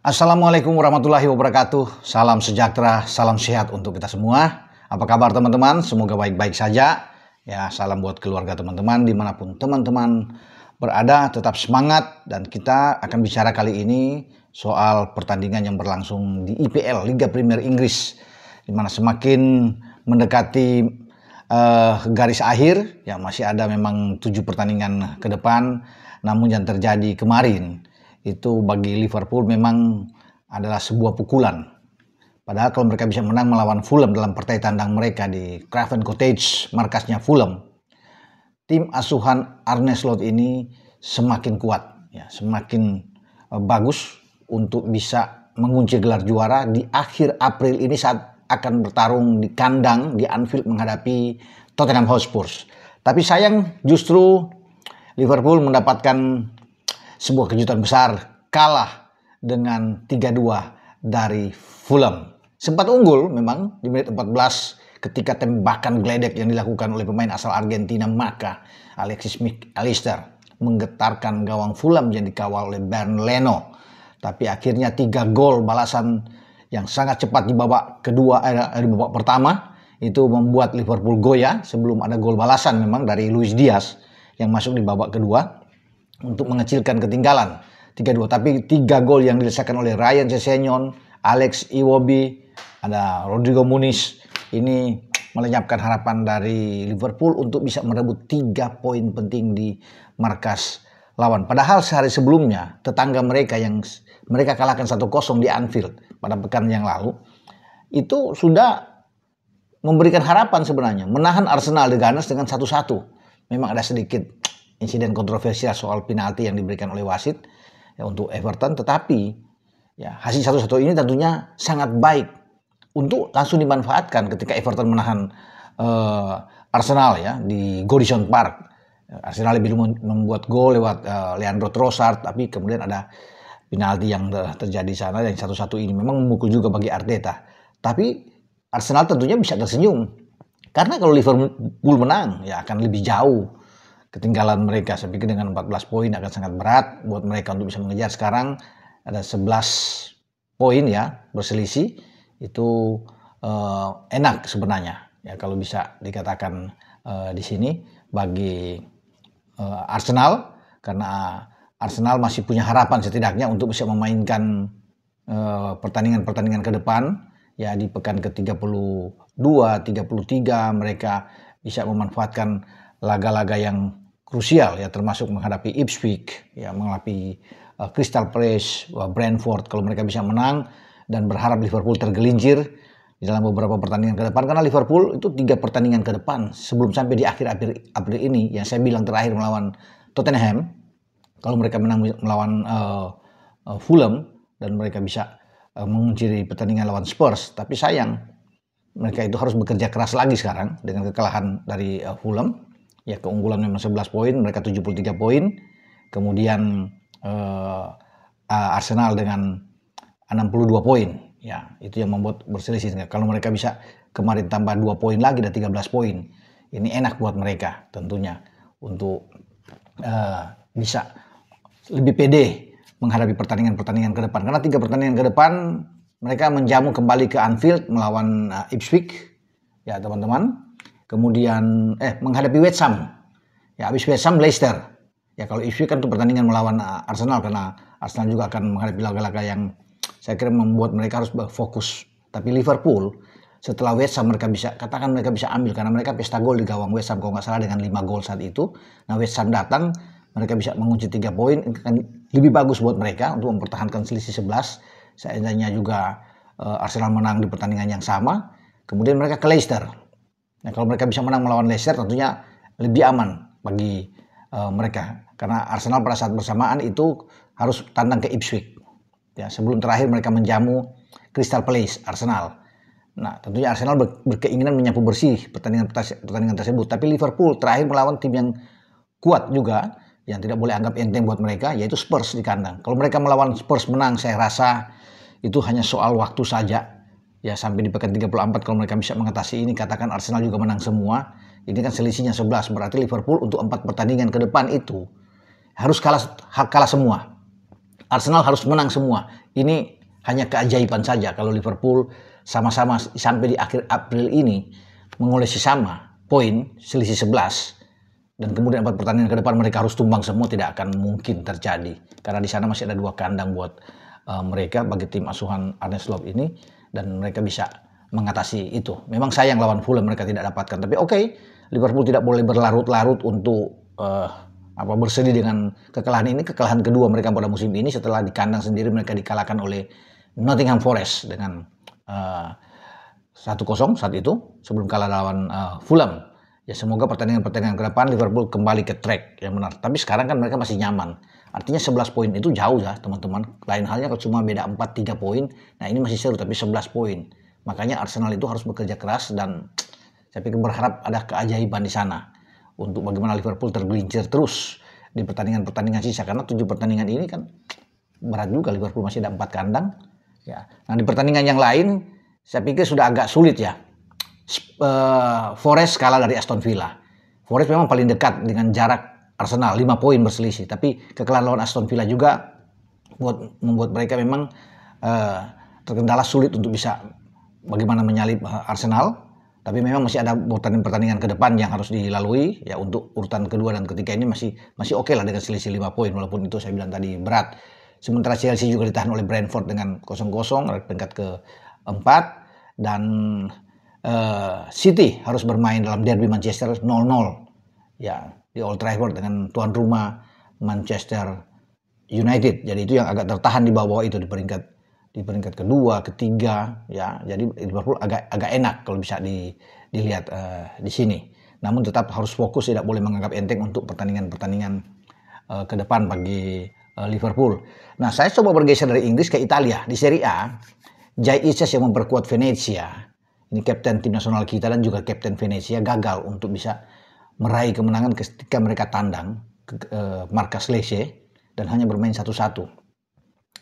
Assalamualaikum warahmatullahi wabarakatuh. Salam sejahtera, salam sehat untuk kita semua. Apa kabar teman-teman? Semoga baik-baik saja. Ya, salam buat keluarga teman-teman dimanapun teman-teman berada. Tetap semangat dan kita akan bicara kali ini soal pertandingan yang berlangsung di IPL, Liga Premier Inggris, di mana semakin mendekati garis akhir. Ya, masih ada memang 7 pertandingan ke depan. Namun yang terjadi kemarin itu bagi Liverpool memang adalah sebuah pukulan. Padahal kalau mereka bisa menang melawan Fulham dalam partai tandang mereka di Craven Cottage, markasnya Fulham, tim asuhan Arne Slot ini semakin kuat, ya, semakin bagus untuk bisa mengunci gelar juara di akhir April ini saat akan bertarung di kandang di Anfield menghadapi Tottenham Hotspur. Tapi sayang justru Liverpool mendapatkan sebuah kejutan besar, kalah dengan 3-2 dari Fulham. Sempat unggul memang di menit 14 ketika tembakan geledek yang dilakukan oleh pemain asal Argentina maka Alexis McAllister menggetarkan gawang Fulham yang dikawal oleh Bernd Leno. Tapi akhirnya 3 gol balasan yang sangat cepat di babak kedua, di babak pertama itu membuat Liverpool goyah sebelum ada gol balasan memang dari Luis Diaz yang masuk di babak kedua untuk mengecilkan ketinggalan 3-2. Tapi 3 gol yang diselesaikan oleh Ryan Sessegnon, Alex Iwobi, ada Rodrigo Muniz, ini melenyapkan harapan dari Liverpool untuk bisa merebut 3 poin penting di markas lawan. Padahal sehari sebelumnya tetangga mereka yang mereka kalahkan 1-0 di Anfield pada pekan yang lalu itu sudah memberikan harapan sebenarnya, menahan Arsenal di Gunners dengan 1-1. Memang ada sedikit insiden kontroversial soal penalti yang diberikan oleh wasit ya, untuk Everton, tetapi ya, hasil 1-1 ini tentunya sangat baik untuk langsung dimanfaatkan ketika Everton menahan Arsenal ya di Goodison Park. Arsenal lebih membuat gol lewat Leandro Trossard, tapi kemudian ada penalti yang terjadi di sana yang 1-1 ini memang memukul juga bagi Arteta. Tapi Arsenal tentunya bisa tersenyum karena kalau Liverpool menang ya akan lebih jauh ketinggalan mereka. Saya pikir dengan 14 poin akan sangat berat buat mereka untuk bisa mengejar. Sekarang ada 11 poin ya berselisih. Itu enak sebenarnya ya kalau bisa dikatakan di sini bagi Arsenal, karena Arsenal masih punya harapan setidaknya untuk bisa memainkan pertandingan-pertandingan ke depan ya di pekan ke-32, 33 mereka bisa memanfaatkan laga-laga yang krusial ya, termasuk menghadapi Ipswich ya, menghadapi Crystal Palace, Brentford kalau mereka bisa menang, dan berharap Liverpool tergelincir di dalam beberapa pertandingan ke depan, karena Liverpool itu 3 pertandingan ke depan sebelum sampai di akhir April ini yang saya bilang terakhir melawan Tottenham. Kalau mereka menang melawan Fulham dan mereka bisa mengunci pertandingan lawan Spurs, tapi sayang mereka itu harus bekerja keras lagi sekarang dengan kekalahan dari Fulham. Ya, keunggulan memang 11 poin, mereka 73 poin. Kemudian Arsenal dengan 62 poin. Ya, itu yang membuat berselisih. Kalau mereka bisa kemarin tambah 2 poin lagi dan 13 poin. Ini enak buat mereka tentunya untuk bisa lebih pede menghadapi pertandingan-pertandingan ke depan. Karena 3 pertandingan ke depan mereka menjamu kembali ke Anfield melawan Ipswich. Ya, teman-teman. Kemudian menghadapi West Ham. Ya, habis West Ham Leicester. Ya, kalau Ipswich kan itu pertandingan melawan Arsenal, karena Arsenal juga akan menghadapi laga-laga yang saya kira membuat mereka harus berfokus. Tapi Liverpool setelah West Ham mereka bisa katakan mereka bisa ambil, karena mereka pesta gol di gawang West Ham kalau nggak salah dengan 5 gol saat itu. Nah, West Ham datang, mereka bisa mengunci 3 poin, akan lebih bagus buat mereka untuk mempertahankan selisih 11. Seandainya juga Arsenal menang di pertandingan yang sama, kemudian mereka ke Leicester. Nah, kalau mereka bisa menang melawan Leicester tentunya lebih aman bagi mereka, karena Arsenal pada saat bersamaan itu harus tandang ke Ipswich. Ya, sebelum terakhir mereka menjamu Crystal Palace, Arsenal. Nah, tentunya Arsenal berkeinginan menyapu bersih pertandingan tersebut. Tapi Liverpool terakhir melawan tim yang kuat juga, yang tidak boleh anggap enteng buat mereka, yaitu Spurs di kandang. Kalau mereka melawan Spurs menang, saya rasa itu hanya soal waktu saja. Ya, sampai di pekan 34 kalau mereka bisa mengatasi ini, katakan Arsenal juga menang semua. Ini kan selisihnya 11, berarti Liverpool untuk 4 pertandingan ke depan itu harus kalah semua. Arsenal harus menang semua. Ini hanya keajaiban saja kalau Liverpool sama-sama sampai di akhir April ini mengolesi sama poin, selisih 11, dan kemudian 4 pertandingan ke depan mereka harus tumbang semua, tidak akan mungkin terjadi. Karena di sana masih ada 2 kandang buat mereka bagi tim asuhan Arne Slot ini, dan mereka bisa mengatasi itu. Memang sayang lawan Fulham mereka tidak dapatkan, tapi oke, Liverpool tidak boleh berlarut-larut untuk bersedih dengan kekalahan ini. Kekalahan kedua mereka pada musim ini setelah di kandang sendiri mereka dikalahkan oleh Nottingham Forest dengan 1-0 saat itu sebelum kalah lawan Fulham. Ya semoga pertandingan-pertandingan ke depan Liverpool kembali ke track yang benar. Tapi sekarang kan mereka masih nyaman. Artinya 11 poin itu jauh ya teman-teman. Lain halnya kalau cuma beda 4-3 poin. Nah ini masih seru tapi 11 poin. Makanya Arsenal itu harus bekerja keras dan saya pikir berharap ada keajaiban di sana. Untuk bagaimana Liverpool tergelincir terus di pertandingan-pertandingan sisa. Karena 7 pertandingan ini kan berat juga, Liverpool masih ada 4 kandang. Ya. Nah di pertandingan yang lain saya pikir sudah agak sulit ya. Forest kalah dari Aston Villa. Forest memang paling dekat dengan jarak Arsenal 5 poin berselisih. Tapi kekalahan lawan Aston Villa juga membuat mereka memang terkendala sulit untuk bisa bagaimana menyalip Arsenal. Tapi memang masih ada pertandingan ke depan yang harus dilalui ya, untuk urutan kedua dan ketiga ini masih oke lah dengan selisih 5 poin, walaupun itu saya bilang tadi berat. Sementara Chelsea juga ditahan oleh Brentford dengan 0-0 peringkat ke-4, dan City harus bermain dalam derby Manchester 0-0 ya di Old Trafford dengan tuan rumah Manchester United. Jadi itu yang agak tertahan di bawah itu di peringkat kedua, ketiga ya. Jadi Liverpool agak enak kalau bisa dilihat di sini. Namun tetap harus fokus, tidak boleh menganggap enteng untuk pertandingan-pertandingan ke depan bagi Liverpool. Nah, saya coba bergeser dari Inggris ke Italia. Di Serie A, Jay Ices yang memperkuat Venezia, ini kapten tim nasional kita dan juga kapten Venezia, gagal untuk bisa meraih kemenangan ketika mereka tandang markas Lecce dan hanya bermain 1-1.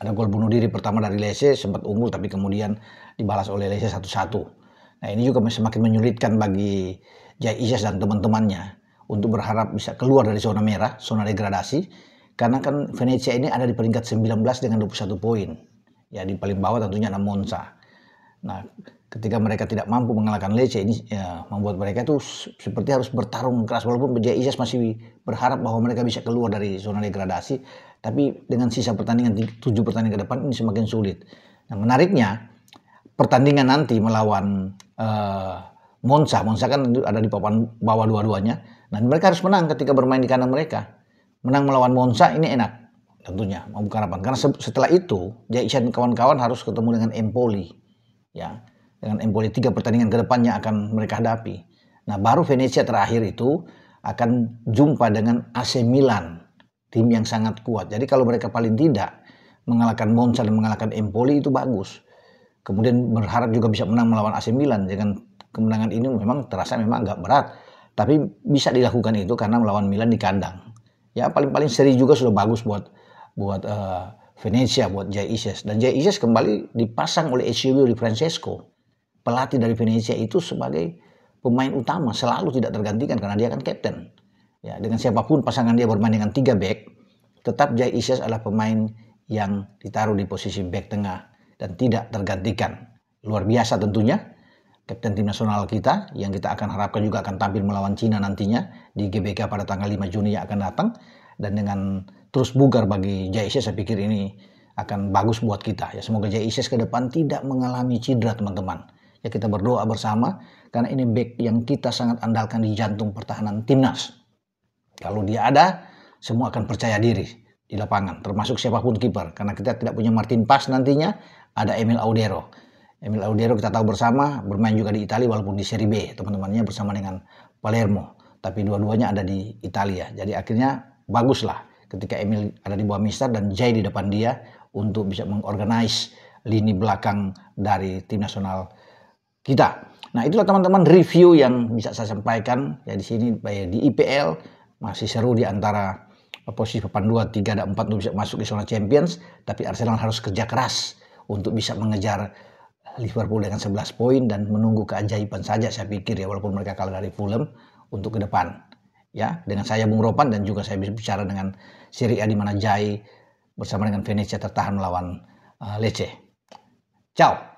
Ada gol bunuh diri pertama dari Lecce, sempat unggul tapi kemudian dibalas oleh Lecce 1-1. Nah ini juga semakin menyulitkan bagi Jay Ices dan teman-temannya untuk berharap bisa keluar dari zona merah, zona degradasi. Karena kan Venezia ini ada di peringkat 19 dengan 21 poin. Ya di paling bawah tentunya ada Monza. Nah ketika mereka tidak mampu mengalahkan Lecce ini ya, membuat mereka itu seperti harus bertarung keras, walaupun Jay Ices masih berharap bahwa mereka bisa keluar dari zona degradasi. Tapi dengan sisa pertandingan 7 pertandingan ke depan ini semakin sulit. Nah menariknya pertandingan nanti melawan Monza kan ada di papan bawah dua-duanya. Nah mereka harus menang ketika bermain di kandang mereka. Menang melawan Monza ini enak tentunya, membuka harapan. Karena setelah itu Jay Ices dan kawan-kawan harus ketemu dengan Empoli. Ya, dengan Empoli 3 pertandingan ke depannya akan mereka hadapi. Nah baru Venezia terakhir itu akan jumpa dengan AC Milan, tim yang sangat kuat. Jadi kalau mereka paling tidak mengalahkan Monza dan mengalahkan Empoli itu bagus. Kemudian berharap juga bisa menang melawan AC Milan. Dengan kemenangan ini memang terasa memang agak berat, tapi bisa dilakukan itu karena melawan Milan di kandang. Ya paling-paling seri juga sudah bagus buat Venezia, buat Jay Ices. Dan Jay Ices kembali dipasang oleh Eusebio Di Francesco, pelatih dari Venezia itu, sebagai pemain utama, selalu tidak tergantikan karena dia kan kapten. Ya, dengan siapapun pasangan dia bermain dengan 3 back, tetap Jay Ices adalah pemain yang ditaruh di posisi back tengah dan tidak tergantikan. Luar biasa tentunya, kapten tim nasional kita yang kita akan harapkan juga akan tampil melawan Cina nantinya di GBK pada tanggal 5 Juni yang akan datang. Dan dengan terus bugar bagi Jay Ices, saya pikir ini akan bagus buat kita. Ya semoga Jay Ices ke depan tidak mengalami cedera teman-teman. Ya kita berdoa bersama karena ini back yang kita sangat andalkan di jantung pertahanan timnas. Kalau dia ada, semua akan percaya diri di lapangan, termasuk siapapun kiper. Karena kita tidak punya Martin Paes nantinya, ada Emil Audero. Emil Audero kita tahu bersama bermain juga di Italia walaupun di Serie B, teman-temannya bersama dengan Palermo. Tapi dua-duanya ada di Italia. Jadi akhirnya baguslah ketika Emil ada di bawah Mister dan Jay di depan dia untuk bisa mengorganize lini belakang dari tim nasional kita. Nah itulah teman-teman review yang bisa saya sampaikan ya di sini di IPL. Masih seru di antara posisi papan 2, 3, dan 4 untuk bisa masuk di zona Champions. Tapi Arsenal harus kerja keras untuk bisa mengejar Liverpool dengan 11 poin dan menunggu keajaiban saja saya pikir ya, walaupun mereka kalah dari Fulham untuk ke depan. Ya, dengan saya Bung Ropan dan juga saya bicara dengan Serie A di mana Jai bersama dengan Venezia tertahan melawan Lecce. Ciao.